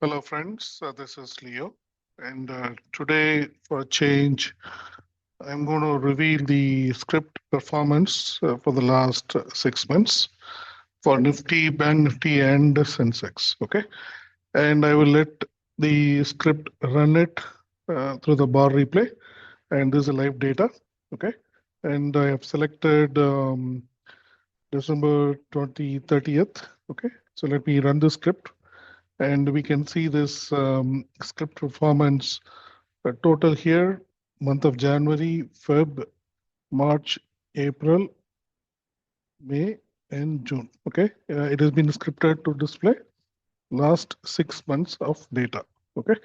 Hello, friends. This is Leo. And today, for a change, I'm going to reveal the script performance for the last 6 months for Nifty, BankNifty, and Sensex. Okay. And I will let the script run it through the bar replay. And this is a live data. Okay. And I have selected December 30th. Okay. So let me run the script. And we can see this script performance total here, month of January, Feb, March, April, May, and June. Okay, it has been scripted to display last 6 months of data. Okay,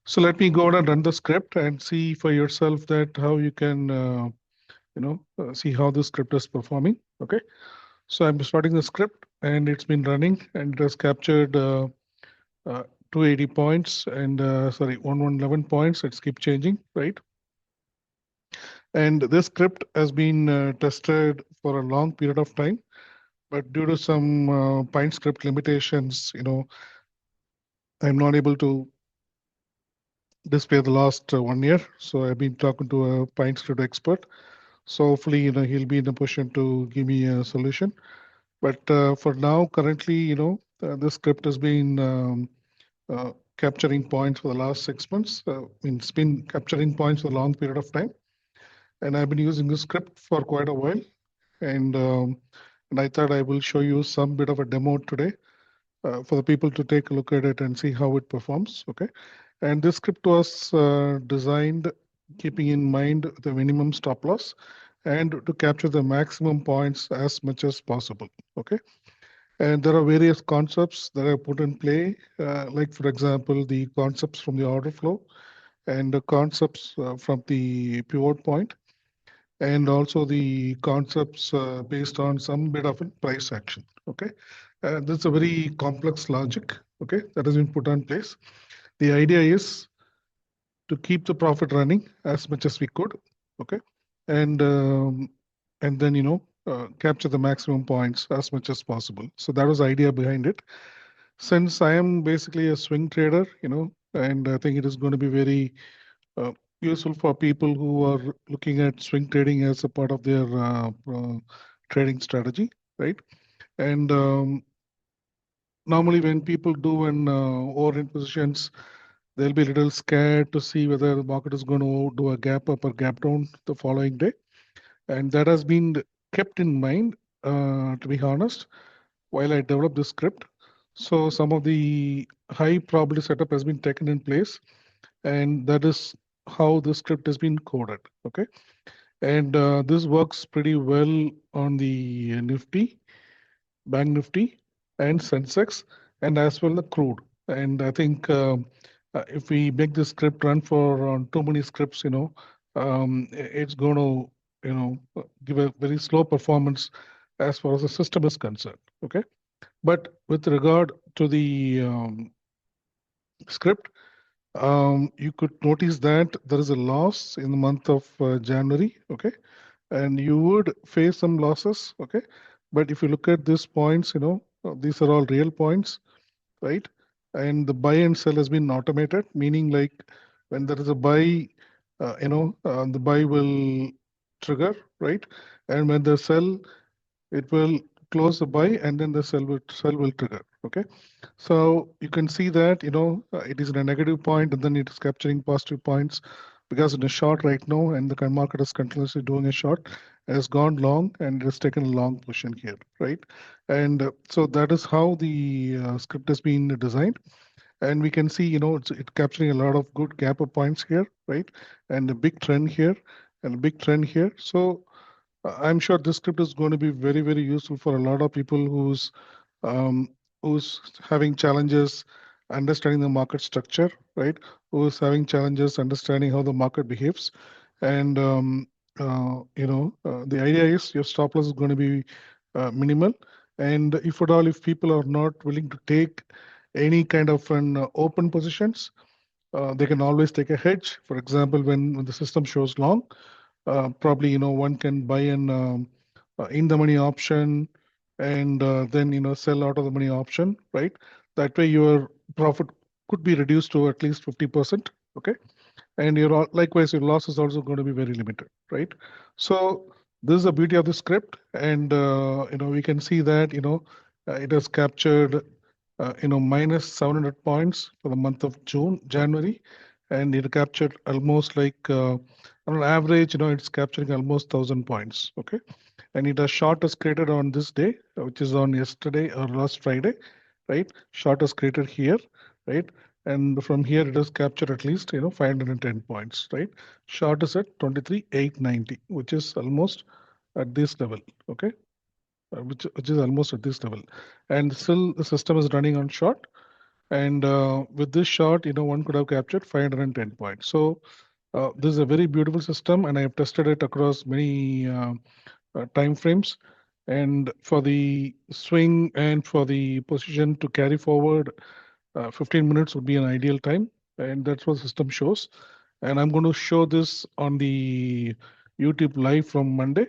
so let me go ahead and run the script and see for yourself that how you can, see how the script is performing. Okay, so I'm starting the script and it's been running and it has captured uh, 280 points and 1111 points. It's keep changing, right? And this script has been tested for a long period of time, but due to some Pine script limitations, I'm not able to display the last 1 year. So I've been talking to a Pine script expert. So hopefully, he'll be in a position to give me a solution. But for now, currently, this script has been capturing points for the last 6 months. It's been capturing points for a long period of time. And I've been using this script for quite a while. And, um, and I thought I will show you some bit of a demo today for the people to take a look at it and see how it performs. Okay. And this script was designed keeping in mind the minimum stop loss and to capture the maximum points as much as possible. Okay. And there are various concepts that are put in play, like, for example, the concepts from the order flow and the concepts from the pivot point, and also the concepts based on some bit of a price action. Okay, this is a very complex logic. Okay, that has been put on place. The idea is to keep the profit running as much as we could. Okay, and um, and then capture the maximum points as much as possible. So that was the idea behind it. Since I am basically a swing trader, and I think it is going to be very uh, useful for people who are looking at swing trading as a part of their trading strategy, right? And normally, when people do an overhand positions, they'll be a little scared to see whether the market is going to do a gap up or gap down the following day, and that has been kept in mind. To be honest, while I developed this script, so some of the high probability setup has been taken in place, and that is how the script has been coded. Okay, and this works pretty well on the Nifty, Bank Nifty, and Sensex, and as well the crude. And I think if we make this script run for too many scripts, it's going to give a very slow performance as far as the system is concerned. Okay, but with regard to the script, you could notice that there is a loss in the month of January, okay, and you would face some losses, okay. But if you look at these points, these are all real points, right? And the buy and sell has been automated, meaning like when there is a buy, the buy will trigger, right? And when the sell, it will close the buy and then the sell will trigger. Okay, so you can see that it is in a negative point and then it is capturing positive points because in a short right now and the current market is continuously doing a short, it has gone long and it has taken a long position here, right? And so that is how the script has been designed, and we can see it's capturing a lot of good gap up points here, right? And a big trend here and a big trend here. So I'm sure this script is going to be very, very useful for a lot of people um, who's having challenges understanding the market structure, right? Who's having challenges understanding how the market behaves, and the idea is your stop loss is going to be minimal, and if at all, if people are not willing to take any kind of an open positions, they can always take a hedge. For example, when the system shows long, probably one can buy an in the money option and then sell out of the money option, right? That way your profit could be reduced to at least 50%. Okay. And likewise, your loss is also going to be very limited, right? So this is the beauty of the script. And, we can see that, it has captured, minus 700 points for the month of January. And it captured almost like, on average, it's capturing almost 1,000 points. Okay. And it has short is created on this day, which is on yesterday or last Friday, right? Short is created here, right? And from here it has captured at least 510 points, right? Short is at 23,890, which is almost at this level, okay? Which is almost at this level, and still the system is running on short. And with this short, one could have captured 510 points. So this is a very beautiful system, and I have tested it across many time frames. And for the swing and for the position to carry forward, 15 minutes would be an ideal time, and that's what the system shows. And I'm going to show this on the YouTube live from Monday,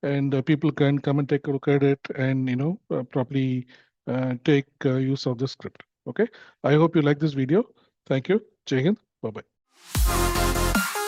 and people can come and take a look at it and properly take use of the script. Okay, I hope you like this video. Thank you. Jai Hind. Bye bye.